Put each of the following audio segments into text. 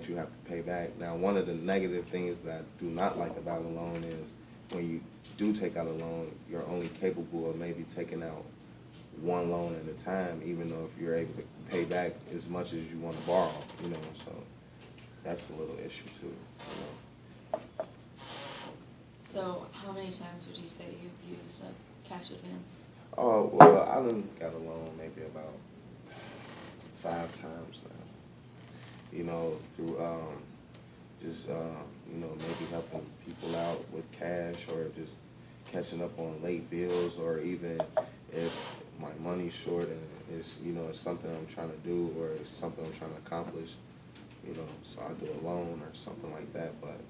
that you have to pay back. Now, one of the negative things that I do not like about a loan is when you do take out a loan, you're only capable of maybe taking out one loan at a time, even though if you're able to pay back as much as you want to borrow, you know, so that's a little issue too, you know. So how many times would you say you've used a cash advance? Oh, well, I done got a loan maybe about 5 times now, you know, through just, you know, maybe helping people out with cash or just catching up on late bills, or even if my money's short and it's, you know, it's something I'm trying to do or it's something I'm trying to accomplish, you know, so I do a loan or something like that. But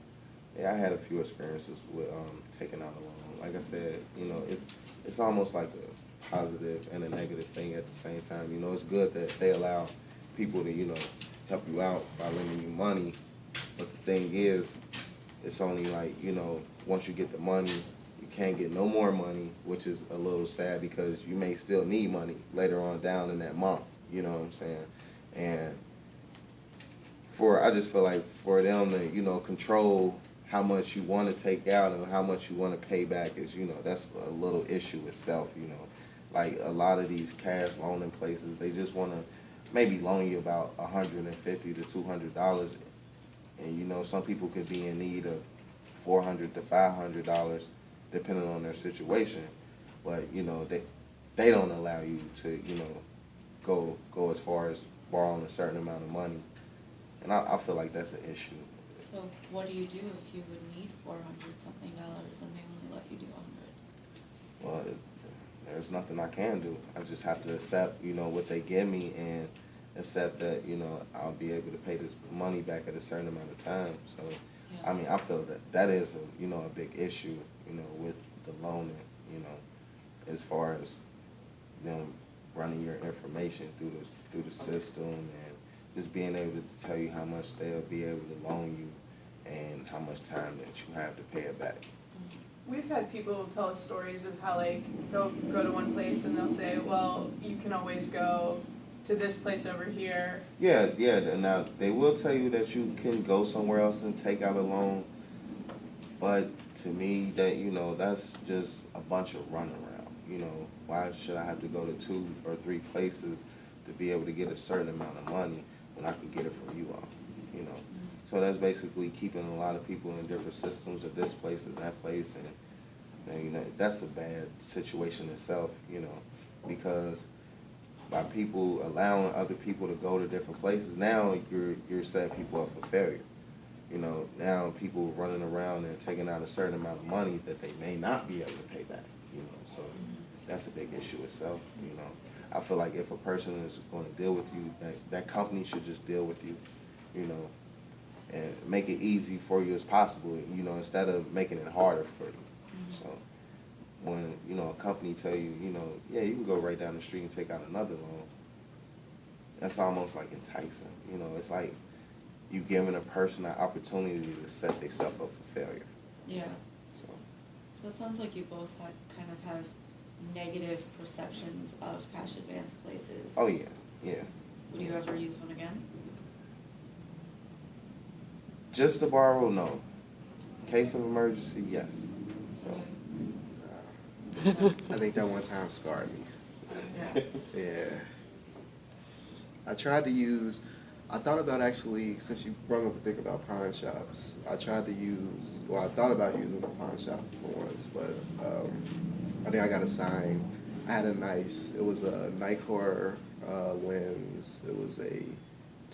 yeah, I had a few experiences with taking out a loan. Like I said, you know, it's almost like a positive and a negative thing at the same time. You know, it's good that they allow people to, you know, help you out by lending you money. But the thing is, it's only like, you know, once you get the money, you can't get no more money, which is a little sad because you may still need money later on down in that month, you know what I'm saying? And I just feel like for them to, you know, control how much you want to take out and how much you want to pay back is, you know, that's a little issue itself, you know. Like a lot of these cash loaning places, they just want to maybe loan you about $150 to $200, and you know, some people could be in need of $400 to $500 depending on their situation. But you know, they don't allow you to, you know, go as far as borrowing a certain amount of money, and I feel like that's an issue. So what do you do if you would need 400 something dollars and they only let you do 100? Well, there's nothing I can do. I just have to accept, you know, what they give me and accept that, you know, I'll be able to pay this money back at a certain amount of time. So, Yeah. I mean, I feel that that is a, you know, a big issue, you know, with the loaning, you know, as far as them running your information through the system and just being able to tell you how much they'll be able to loan you and how much time that you have to pay it back. We've had people tell us stories of how, like, they'll go to one place and they'll say, well, you can always go to this place over here. Yeah, yeah. Now, they will tell you that you can go somewhere else and take out a loan, but to me, that, you know, that's just a bunch of runaround. You know, why should I have to go to 2 or 3 places to be able to get a certain amount of money when I can get it from you all, you know? So that's basically keeping a lot of people in different systems of this place and that place, and you know, that's a bad situation itself, you know, because by people allowing other people to go to different places, now you're setting people up for failure. You know, now people running around and taking out a certain amount of money that they may not be able to pay back, you know, so that's a big issue itself, you know. I feel like if a person is going to deal with you, that company should just deal with you, you know, and make it easy for you as possible, you know, instead of making it harder for you. So when, you know, a company tell you, you know, yeah, you can go right down the street and take out another loan, that's almost like enticing. You know, it's like you giving a person an opportunity to set themselves up for failure. Yeah. So it sounds like you both kind of have negative perceptions of cash advance places. oh yeah, yeah. Would you ever use one again? Just to borrow, no. Case of emergency, yes. So I think that one time scarred me. Yeah. Yeah. I thought about actually, since you brought up the thing about pawn shops, I thought about using the pawn shop for once, but I think I got a sign. It was a Nikkor lens. It was a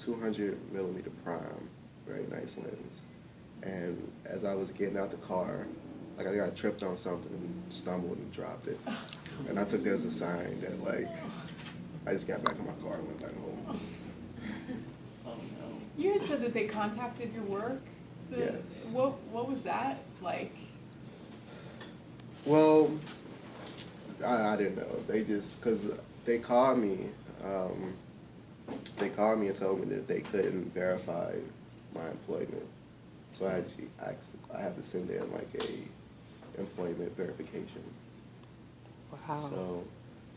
200 millimeter prime, very nice lens. And as I was getting out the car, like I think I tripped on something and stumbled and dropped it. And I took that as a sign that, like, I just got back in my car and went back home. Oh no. You had said that they contacted your work. Yes. What was that like? Well, I didn't know. They just, because they called me and told me that they couldn't verify my employment. So I had to send in like a employment verification. Wow. So,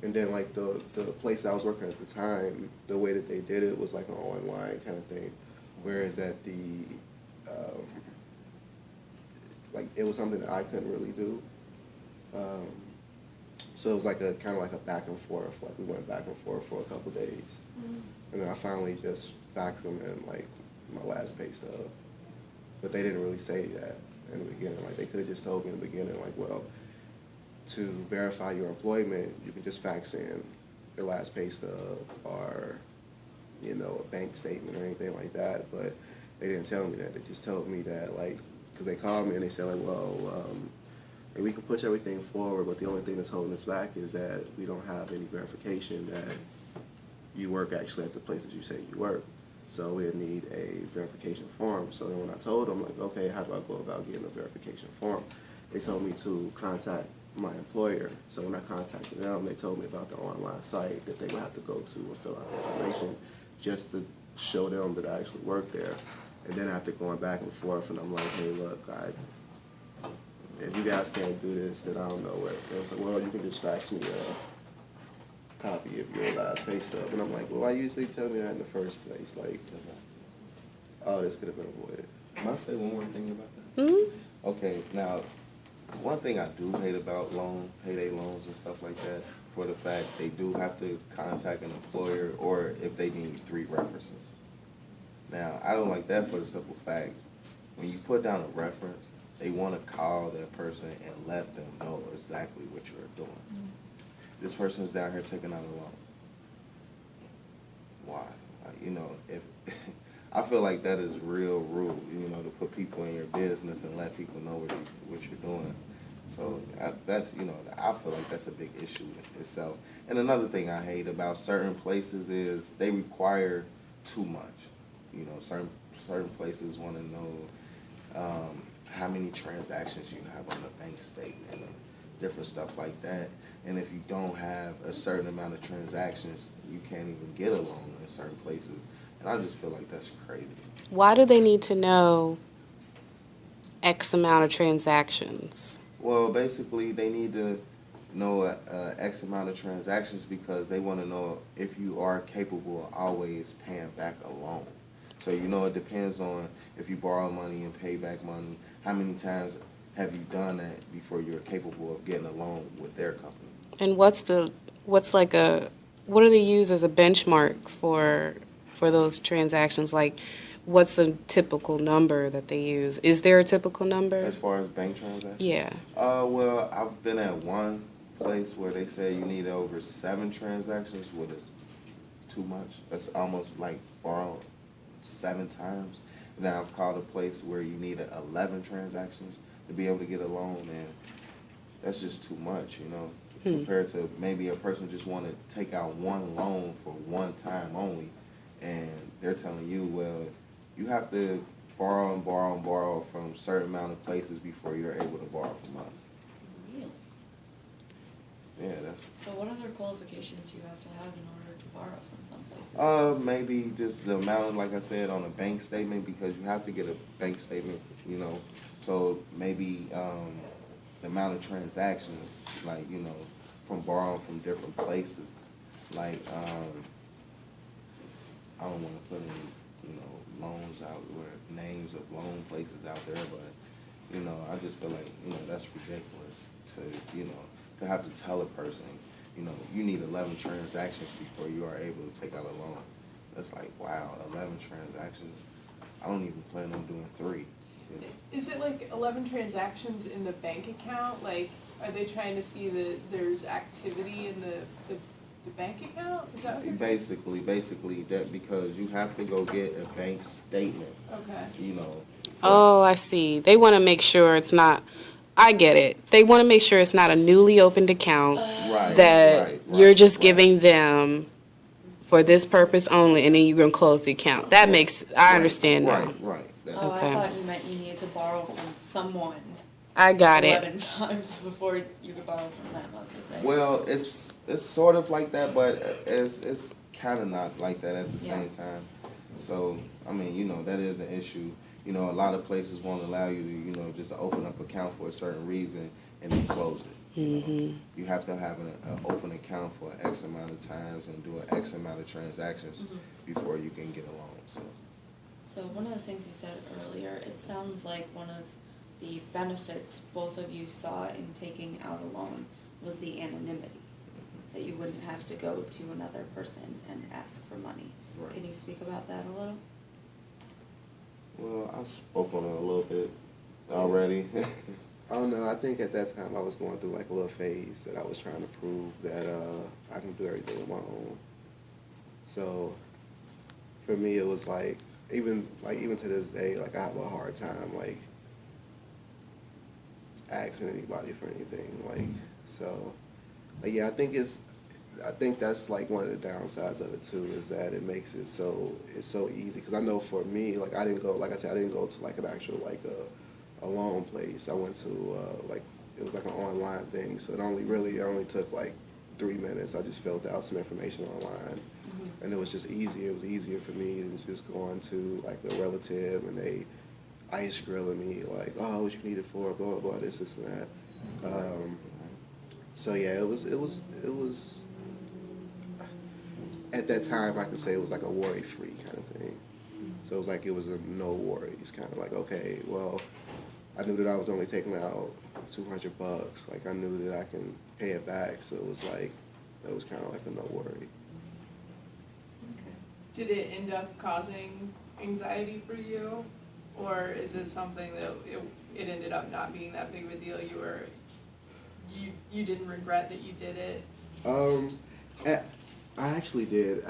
and then like the place I was working at the time, the way that they did it was like an online kind of thing. Whereas at the, like, it was something that I couldn't really do. So it was like a kind of like a back and forth. Like we went back and forth for a couple days, and then I finally just faxed them in like my last pay stub. But they didn't really say that in the beginning. Like they could have just told me in the beginning, like, well, to verify your employment, you can just fax in your last pay stub or, you know, a bank statement or anything like that. But they didn't tell me that. They just told me that, like, because they called me and they said, like, well, we can push everything forward, but the only thing that's holding us back is that we don't have any verification that you work actually at the places you say you work. So we need a verification form. So then when I told them, like, okay, how do I go about getting a verification form? They told me to contact my employer. So when I contacted them, they told me about the online site that they would have to go to and fill out information just to show them that I actually work there. And then after going back and forth, and I'm like, hey, look, if you guys can't do this, then I don't know what. They was like, well, you can just fax me a copy of your last pay stub. And I'm like, well, why usually tell me that in the first place? Like, oh, this could have been avoided. Can I say one more thing about that? Okay, now, one thing I do hate about payday loans and stuff like that, for the fact they do have to contact an employer or if they need 3 references. Now, I don't like that for the simple fact, when you put down a reference, they want to call that person and let them know exactly what you're doing. This person is down here taking out a loan. Why? You know, if I feel like that is real rude, you know, to put people in your business and let people know what you're doing. So that's, you know, I feel like that's a big issue itself. And another thing I hate about certain places is they require too much. You know, certain places want to know how many transactions you have on the bank statement and different stuff like that. And if you don't have a certain amount of transactions, you can't even get a loan in certain places. And I just feel like that's crazy. Why do they need to know X amount of transactions? Well, basically, they need to know X amount of transactions because they want to know if you are capable of always paying back a loan. So, you know, it depends on if you borrow money and pay back money, how many times have you done that before you're capable of getting a loan with their company? And what do they use as a benchmark for those transactions? Like, what's the typical number that they use? Is there a typical number? As far as bank transactions? Yeah. Well, I've been at one place where they say you need over 7 transactions, which is too much. That's almost like borrowing 7 times. Now I've called a place where you need 11 transactions to be able to get a loan, and that's just too much, you know, compared to maybe a person just want to take out one loan for one time only, and they're telling you, well, you have to borrow and borrow and borrow from a certain amount of places before you're able to borrow from us. Really? Yeah, that's... So what other qualifications do you have to have in order to borrow from some places? Maybe just the amount, like I said, on a bank statement, because you have to get a bank statement, you know. So maybe the amount of transactions, like, you know, from borrowing from different places. Like, I don't want to put any, you know, loans out or names of loan places out there, but, you know, I just feel like, you know, that's ridiculous to, you know, to have to tell a person, you know, you need 11 transactions before you are able to take out a loan. That's like, wow, 11 transactions? I don't even plan on doing 3. You know? Is it like 11 transactions in the bank account? Like, are they trying to see that there's activity in the bank account? Is that what they're Basically that, because you have to go get a bank statement. Okay. You know. Oh, I see. They want to make sure it's not. I get it. They want to make sure it's not a newly opened account that you're just giving them for this purpose only, and then you're going to close the account. That makes, I understand now. Right. Oh, Okay. I thought you meant you needed to borrow from someone I got 11 it. times before you could borrow from them, I was going to say. Well, it's sort of like that, but it's kind of not like that at the same time. So, I mean, you know, that is an issue. You know, a lot of places won't allow you to, you know, just to open up an account for a certain reason and then close it. You have to have an open account for X amount of times and do an X amount of transactions before you can get a loan. So So one of the things you said earlier, it sounds like one of the benefits both of you saw in taking out a loan was the anonymity, that you wouldn't have to go to another person and ask for money. Right. Can you speak about that a little? Well, I spoke on it a little bit already. I don't know. I think at that time I was going through like a little phase that I was trying to prove that I can do everything on my own. So for me, it was like even to this day, like I have a hard time like asking anybody for anything. Like so, like yeah, I think that's like one of the downsides of it too, is that it makes it's so easy. Because I know for me, like I didn't go to like an actual like a loan place. I went to like it was like an online thing, so it only took like 3 minutes. I just filled out some information online, and it was just easier. It was easier for me than just going to like a relative and they ice grilling me like, oh, what you need it for, blah blah blah, this and that. So yeah, it was at that time I could say it was like a worry-free kind of thing. So it was like it was a no worries kind of like, okay, well, I knew that I was only taking out $200. Like I knew that I can pay it back, so it was like that was kind of like a no worry. Okay. Did it end up causing anxiety for you, or is it something that it ended up not being that big of a deal? You didn't regret that you did it? I actually did.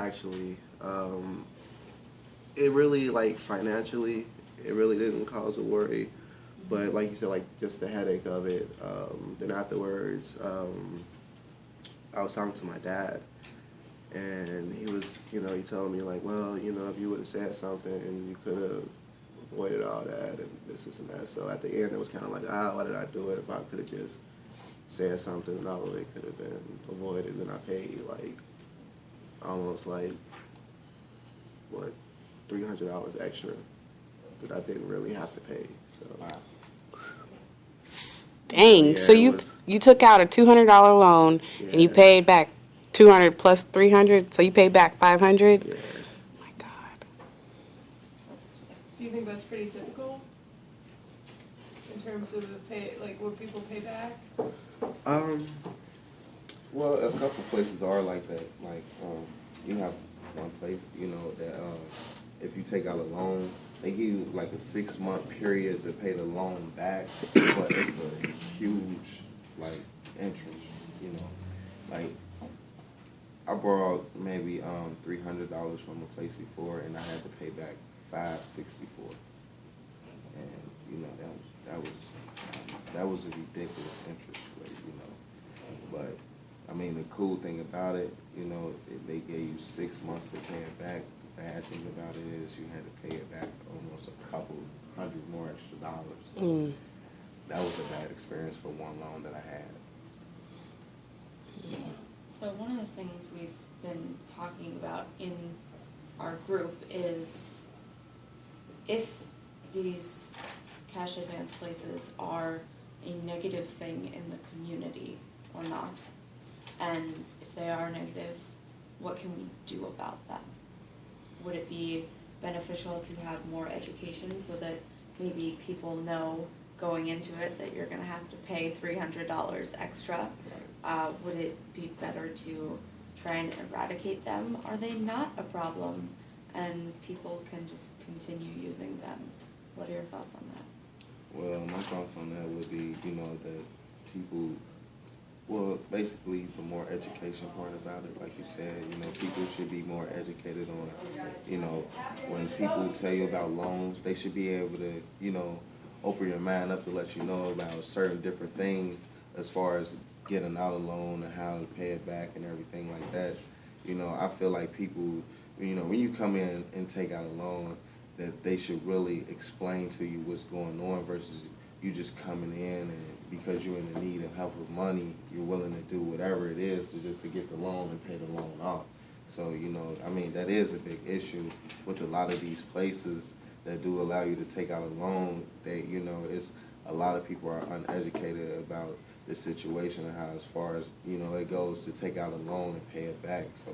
It really like financially, it really didn't cause a worry. But like you said, like just the headache of it. Then afterwards, I was talking to my dad, and he was, he told me like, well, if you would have said something, you could have avoided all that and this and that. So at the end, it was kind of like, why did I do it? If I could have just said something, all of it could have been avoided. And I paid like almost like what $300 extra that I didn't really have to pay. So. Wow. Dang. Yeah, So you took out a $200 loan and you Yeah. paid back 200 plus 300. So you paid back 500. Yeah. Oh my God. Do you think that's pretty typical in terms of the pay, like what people pay back? Well, a couple places are like that. Like, you have one place, that if you take out a loan, they give you like a 6-month period to pay the loan back, but it's a huge like interest. Like I borrowed maybe $300 from a place before, and I had to pay back $564, and that was a ridiculous interest rate. But I mean, the cool thing about it, they gave you 6 months to pay it back. The bad thing about it is you had to pay it back almost a couple hundred more extra dollars. So that was a bad experience for one loan that I had. So one of the things we've been talking about in our group is if these cash advance places are a negative thing in the community or not. And if they are negative, what can we do about them? Would it be beneficial to have more education so that maybe people know going into it that you're going to have to pay $300 extra? Would it be better to try and eradicate them? Are they not a problem and people can just continue using them? What are your thoughts on that? Well, my thoughts on that would be, that people, well, basically the more education part about it, like you said, people should be more educated on, when people tell you about loans, they should be able to, open your mind up to let you know about certain different things as far as getting out a loan and how to pay it back and everything like that. I feel like people, when you come in and take out a loan, that they should really explain to you what's going on versus you just coming in and because you're in the need of help with money, you're willing to do whatever it is to get the loan and pay the loan off. So, that is a big issue with a lot of these places that do allow you to take out a loan. They, it's a lot of people are uneducated about the situation and how as far as, it goes to take out a loan and pay it back. So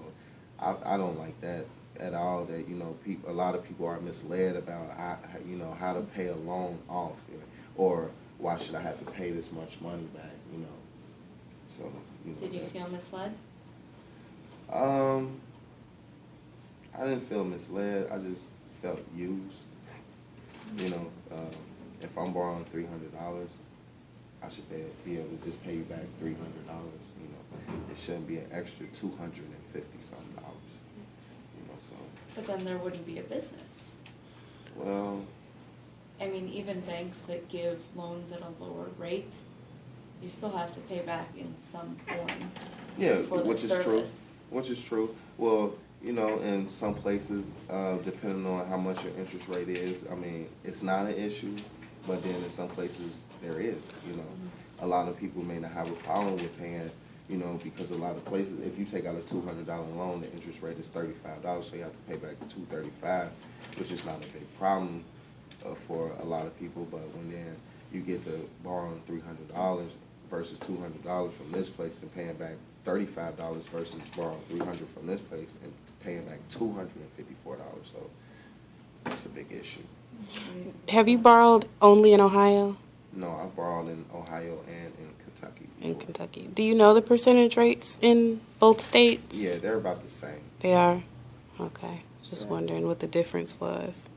I don't like that at all that, you know, a lot of people are misled about, you know, how to pay a loan off, or why should I have to pay this much money back, you know. So, you know. Did you feel misled? I didn't feel misled. I just felt used. You know, if I'm borrowing $300, I should be able to just pay you back $300. You know, it shouldn't be an extra $250 something dollars. You know, so. But then there wouldn't be a business. Well. I mean, even banks that give loans at a lower rate, you still have to pay back in some form. Yeah, for which is service. true. Which is true. Well, you know, in some places, depending on how much your interest rate is, I mean, it's not an issue, but then in some places there is, you know. A lot of people may not have a problem with paying, you know, because a lot of places, if you take out a $200 loan, the interest rate is $35, so you have to pay back $235, which is not a big problem for a lot of people. But when then you get to borrowing $300 versus $200 from this place and paying back $35 versus borrowing $300 from this place and paying back $254, so that's a big issue. Have you borrowed only in Ohio? No, I borrowed in Ohio and in Kentucky before. In Kentucky. Do you know the percentage rates in both states? Yeah, they're about the same. They are? Okay. Just wondering what the difference was.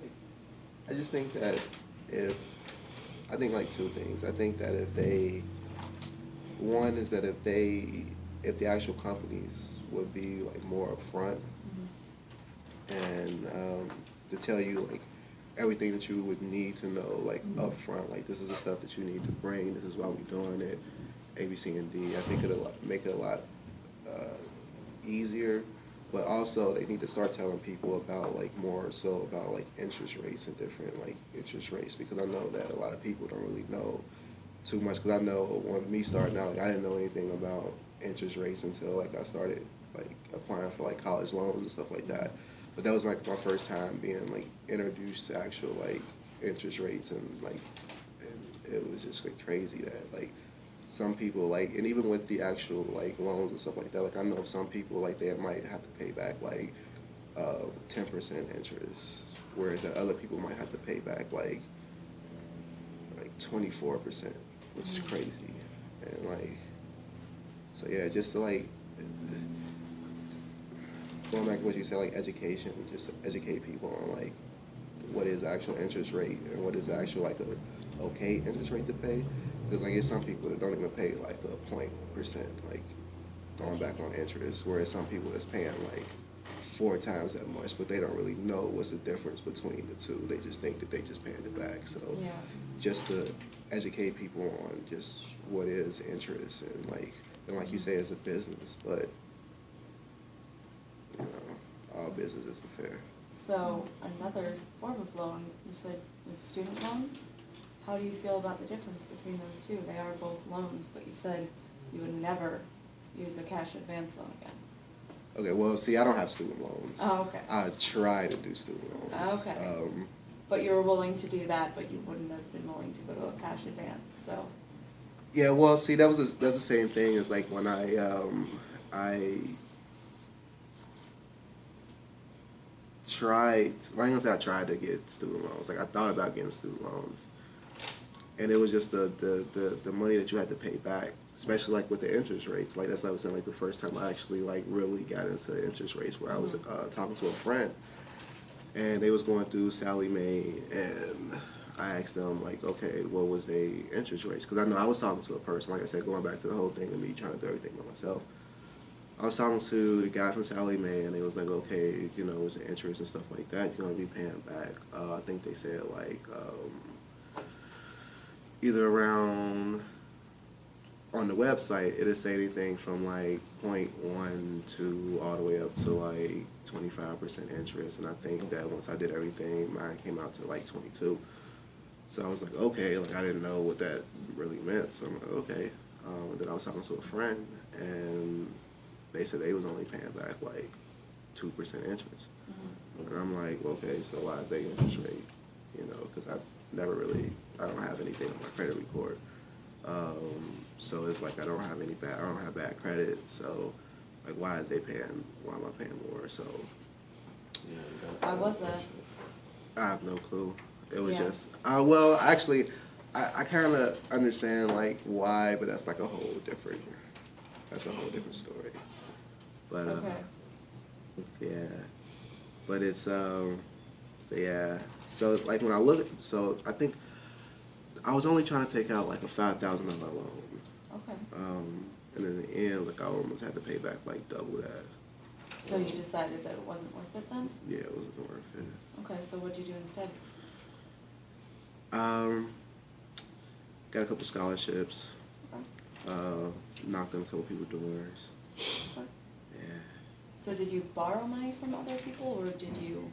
I just think that I think like two things. I think that one is that if the actual companies would be like more upfront and to tell you like everything that you would need to know like upfront, like this is the stuff that you need to bring, this is why we're doing it, A, B, C, and D. I think it'll make it a lot easier. But also, they need to start telling people about, like, more so about, like, interest rates and different, like, interest rates. Because I know that a lot of people don't really know too much. Because I know when me starting out, like, I didn't know anything about interest rates until, like, I started, like, applying for, like, college loans and stuff like that. But that was, like, my first time being, like, introduced to actual, like, interest rates. And, like, and it was just, like, crazy that, like, some people, like, and even with the actual, like, loans and stuff like that, like, I know some people, like, they might have to pay back, like, 10% interest, whereas that other people might have to pay back, like 24%, which is crazy. And, like, so, yeah, just to, like, going back to what you said, like, education, just to educate people on, like, what is the actual interest rate and what is the actual, like, a okay interest rate to pay. Because, like, there's some people that don't even pay, like, a 0.%, like, going back on interest, whereas some people that's paying, like, 4 times that much, but they don't really know what's the difference between the two. They just think that they just paying it back. So Yeah. just to educate people on just what is interest and, like you say, it's a business, but, you know, all business isn't fair. So another form of loan, you said with student loans? How do you feel about the difference between those two? They are both loans, but you said you would never use a cash advance loan again. Okay, well, see, I don't have student loans. Oh, okay. I try to do student loans. Okay. But you were willing to do that, but you wouldn't have been willing to go to a cash advance, so. Yeah, well, see, that's the same thing as, like, when I tried, I ain't gonna say I tried to get student loans. Like, I thought about getting student loans. And it was just the money that you had to pay back, especially, like, with the interest rates. Like, that's what I was saying, like, the first time I actually, like, really got into interest rates, where I was talking to a friend, and they was going through Sallie Mae, and I asked them, like, okay, what was their interest rates? Because I know I was talking to a person, like I said, going back to the whole thing of me trying to do everything by myself. I was talking to the guy from Sallie Mae, and they was like, okay, you know, it's the interest and stuff like that, you're going to be paying back. I think they said, like, either around, on the website, it'll say anything from, like, 0.12 all the way up to, like, 25% interest. And I think that once I did everything, mine came out to, like, 22. So I was like, okay, like, I didn't know what that really meant. So I'm like, okay. Then I was talking to a friend, and they said they was only paying back, like, 2% interest. And I'm like, okay, so why is their interest rate? You know, because I don't have anything on my credit report. So it's like I don't have bad credit. So, like, why am I paying more? So Why was that? I have no clue. It was Yeah. just, well, actually, I kind of understand like why, but that's like a whole different, that's a whole different story. But Okay. yeah, but it's yeah. So like when I look, so I think I was only trying to take out like a $5,000 loan. Okay. And in the end, like I almost had to pay back like double that. So you decided that it wasn't worth it then? Yeah, it wasn't worth it. Okay, so what'd you do instead? Got a couple scholarships. Okay. Knocked on a couple people's doors. Okay. Yeah. So did you borrow money from other people, or did you,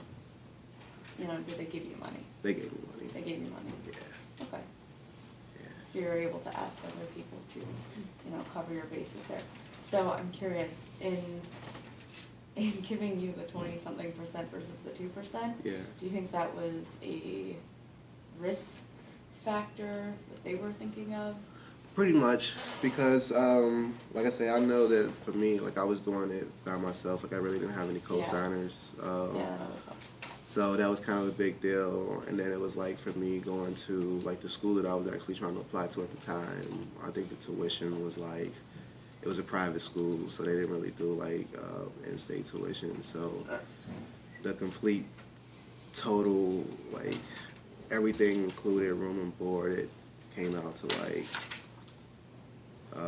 did they give you money? They gave me money. They gave you money? Yeah. Okay. Yeah. So you were able to ask other people to, cover your bases there. So I'm curious, in giving you the 20-something% versus the 2%, Yeah. do you think that was a risk factor that they were thinking of? Pretty much, because like I say, I know that for me, like I was doing it by myself. Like I really didn't have any co-signers. Yeah, that always helps. So that was kind of a big deal. And then it was like for me going to like the school that I was actually trying to apply to at the time, I think the tuition was like, it was a private school, so they didn't really do like in-state tuition. So the complete total, like everything included, room and board, it came out to like, I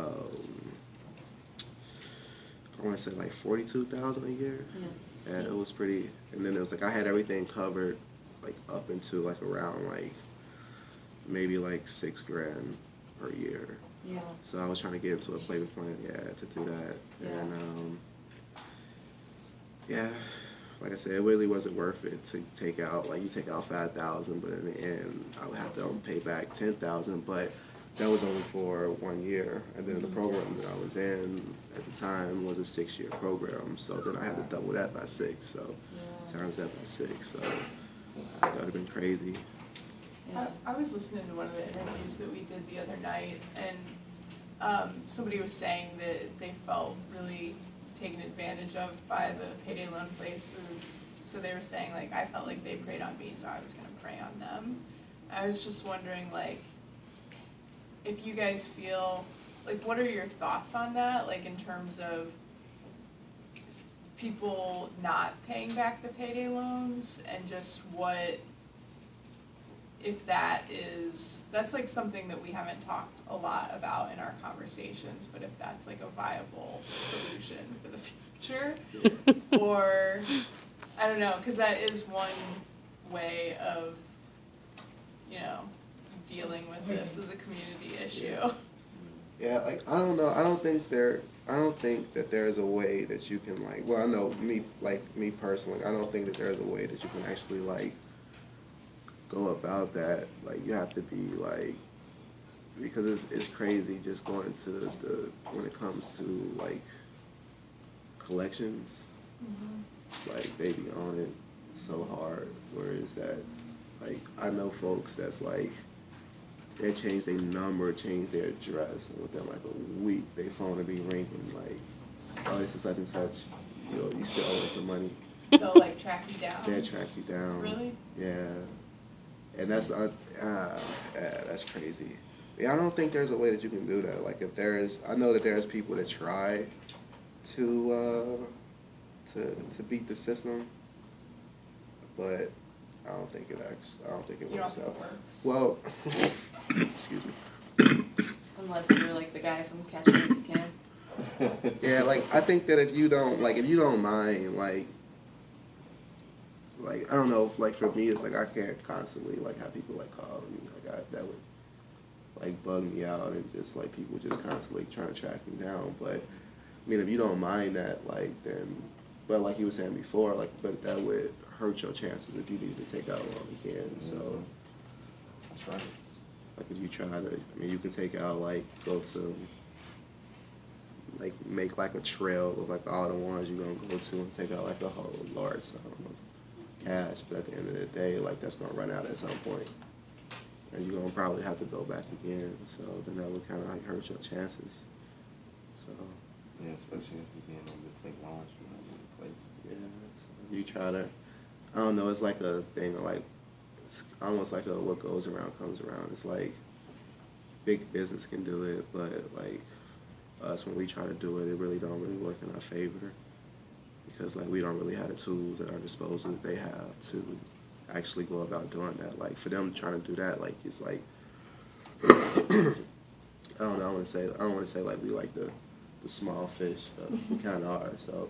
want to say like 42,000 a year. Yeah. And it was pretty, and then it was like I had everything covered like up into like around like maybe like $6,000 per year. Yeah. So I was trying to get into a payment plan, to do that. Yeah. And yeah, like I said, it really wasn't worth it to take out, like you take out 5,000, but in the end I would have to pay back 10,000, but that was only for 1 year. And then the program that I was in at the time was a 6-year program, so then I had to double that by 6, so times that by 6, so that would have been crazy. Yeah. I was listening to one of the interviews that we did the other night, and somebody was saying that they felt really taken advantage of by the payday loan places. So they were saying, like, I felt like they preyed on me, so I was going to prey on them. I was just wondering, like, if you guys feel, like, what are your thoughts on that, like, in terms of people not paying back the payday loans, and just what, if that's like something that we haven't talked a lot about in our conversations, but if that's like a viable solution for the future, or, I don't know, because that is one way of, dealing with this as a community issue. Yeah, like I don't know. I don't think that there's a way that you can like. Well, I know me personally. I don't think that there's a way that you can actually like go about that. Like you have to be like, because it's crazy just going to the when it comes to like collections. Mm-hmm. Like they be on it so hard. Whereas that, like I know folks that's like. They change their number, change their address, and within like a week, their phone will be ringing like, oh, this is such and such. You still owe us some money. They'll like track you down. They'll track you down. Really? Yeah. And that's crazy. Yeah, I don't think there's a way that you can do that. Like if I know that there's people that try to beat the system, but I don't think it works out. Well, excuse me. Unless you're like the guy from Catch Me If You Can. Yeah, like I think that if you don't mind, like I don't know, like for me, it's like I can't constantly like have people like call me, like that would like bug me out, and just like people just constantly trying to track me down. But I mean, if you don't mind that, like then, but like you were saying before, like but that would hurt your chances if you need to take out a loan again. So that's right. like if you try to, I mean, you can take out like go to like make like a trail of like all the ones you're gonna go to and take out like a whole large sum of cash. But at the end of the day, like that's gonna run out at some point, and you're gonna probably have to go back again. So then that would kind of like hurt your chances. So yeah, especially if you're being able to take loans from other places. Yeah, so you try to. I don't know, it's like a thing of like, it's almost like a what goes around comes around. It's like big business can do it, but like us, when we try to do it, it really don't really work in our favor because like we don't really have the tools at our disposal that they have to actually go about doing that. Like for them trying to do that, like it's like I don't know. I don't want to say like we like the small fish, but we kind of are. So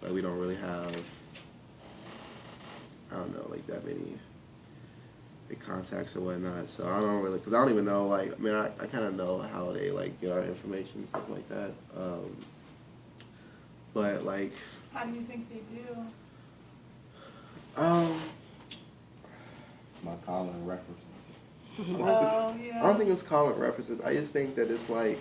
like we don't really have, I don't know, like that many big contacts or whatnot. So I don't really, because I don't even know, like, I mean, I kind of know how they like get our information and stuff like that. But like, How do you think they do? My calling references. Yeah. I don't think it's calling references. I just think that it's like,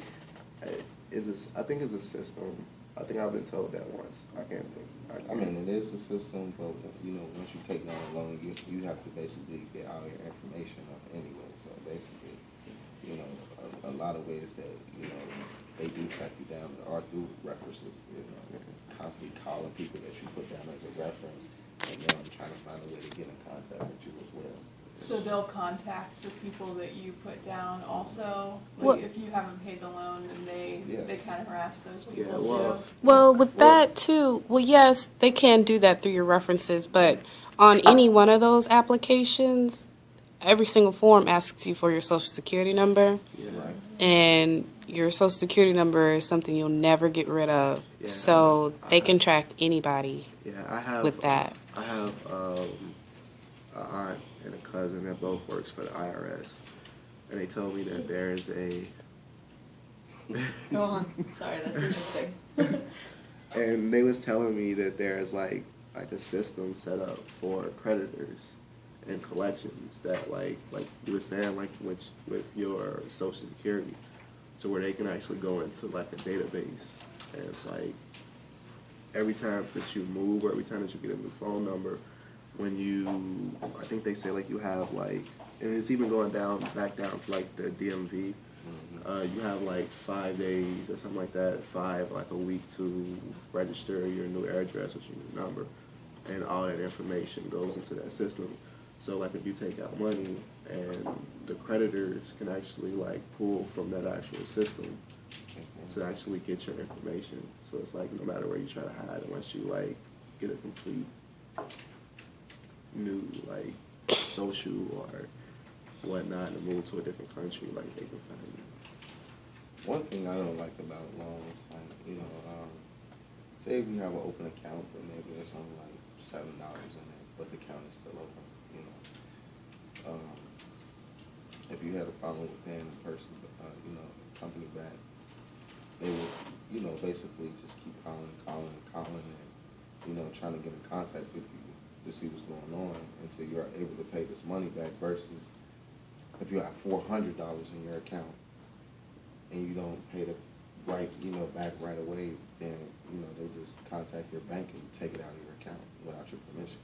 I think it's a system. I think I've been told that once. I can't think. I mean, it is a system, but you know, once you take down a loan, you have to basically get all your information up anyway. So basically, you know, a lot of ways that you know they do track you down are through references. You know, constantly calling people that you put down as a reference, and then trying to find a way to get in contact with you as well. So they'll contact the people that you put down also? Like Well- if you haven't paid the loan, then they kind of harass those people Yeah, well- too? Well, with that too, well, yes, they can do that through your references, but on any one of those applications, every single form asks you for your social security number, Yeah. Right. and your social security number is something you'll never get rid of. Yeah. So they can track anybody Yeah, I have. with that. I have an aunt and a cousin that both works for the IRS, and they told me that there is a. Go on. Sorry, that's interesting. And they was telling me that there's like a system set up for creditors and collections that like you were saying like with your social security, so where they can actually go into like a database and it's like every time that you move or every time that you get a new phone number, when you, I think they say like you have like, and it's even going back down to like the DMV. You have like 5 days or something like that, like a week to register your new address with your new number, and all that information goes into that system. So like if you take out money, and the creditors can actually like pull from that actual system to actually get your information. So it's like no matter where you try to hide, unless you like get a complete new like social or whatnot and move to a different country, like they can find you. One thing I don't like about loans, like, you know, say if you have an open account, but maybe there's only like $7 in it, but the account is still open, you know. If you had a problem with paying the person, you know, company back, they would, you know, basically just keep calling, and, you know, trying to get in contact with you to see what's going on until you're able to pay this money back versus if you have $400 in your account and you don't pay the back right away, then, you know, they just contact your bank and take it out of your account without your permission.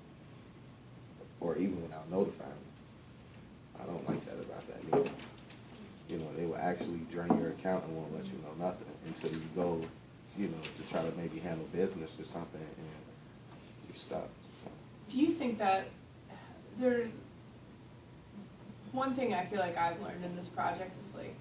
Or even without notifying you. I don't like that about that either. You know, they will actually drain your account and won't let you know nothing until you go, you know, to try to maybe handle business or something and you're stuck. So. Do you think that one thing I feel like I've learned in this project is like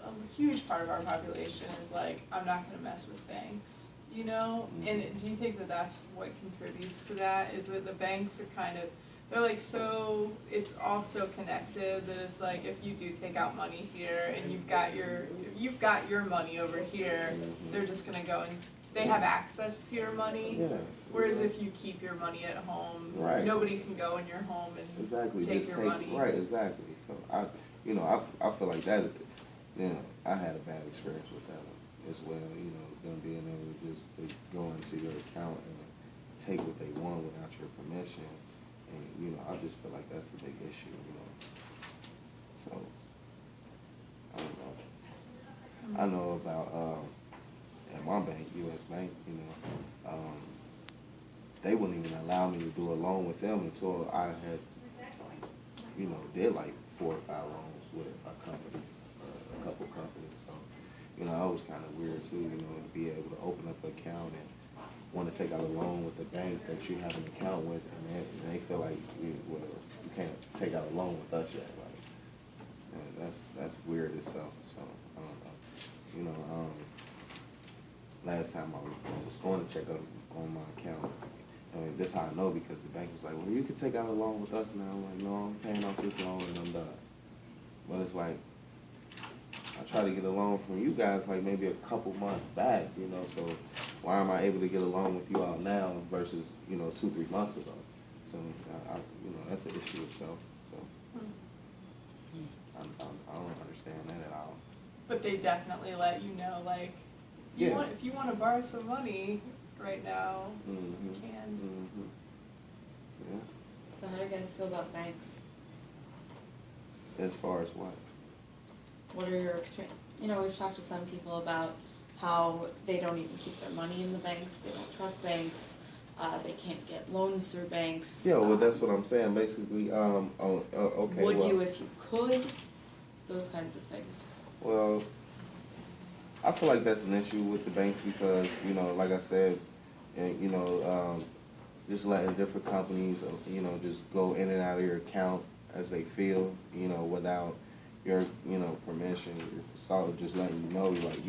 a huge part of our population is like, I'm not going to mess with banks, you know? And do you think that that's what contributes to that? Is that the banks are kind of, they're like so, it's all so connected that it's like if you do take out money here and you've got your money over here, they're just going to go and they have access to your money. Yeah. Whereas if you keep your money at home, right. Nobody can go in your home and take your money. Right, exactly. So I feel like that, you know, I had a bad experience with that as well. You know, them being able to just go into your account and take what they want without your permission, and you know, I just feel like that's a big issue. You know, so I don't know. I know about at my bank, U.S. Bank, you know, they wouldn't even allow me to do a loan with them until I had, you know, did like 4 or 5 loans with a company, a couple companies. So, you know, that was kind of weird too, you know, to be able to open up an account and want to take out a loan with the bank that you have an account with, and they feel like, you can't take out a loan with us yet. Like, that's weird itself. So I don't know. You know, last time I was going to check up on my account. I mean, this how I know, because the bank was like, well, you can take out a loan with us now. I'm like, no, I'm paying off this loan and I'm done. But it's like, I try to get a loan from you guys like maybe a couple months back, you know, so why am I able to get a loan with you all now versus, 2-3 months ago? So, that's an issue itself, so. I don't understand that at all. But they definitely let you know, like, Yeah. if you want to borrow some money right now, you can. Mm-hmm. Yeah. So how do you guys feel about banks? As far as what? What are your experience? We've talked to some people about how they don't even keep their money in the banks. They don't trust banks. They can't get loans through banks. Yeah, well, that's what I'm saying. Basically, okay. Would you if you could? Those kinds of things. Well, I feel like that's an issue with the banks because, like I said, and, just letting different companies, just go in and out of your account as they feel, without your, permission, just letting you know, like,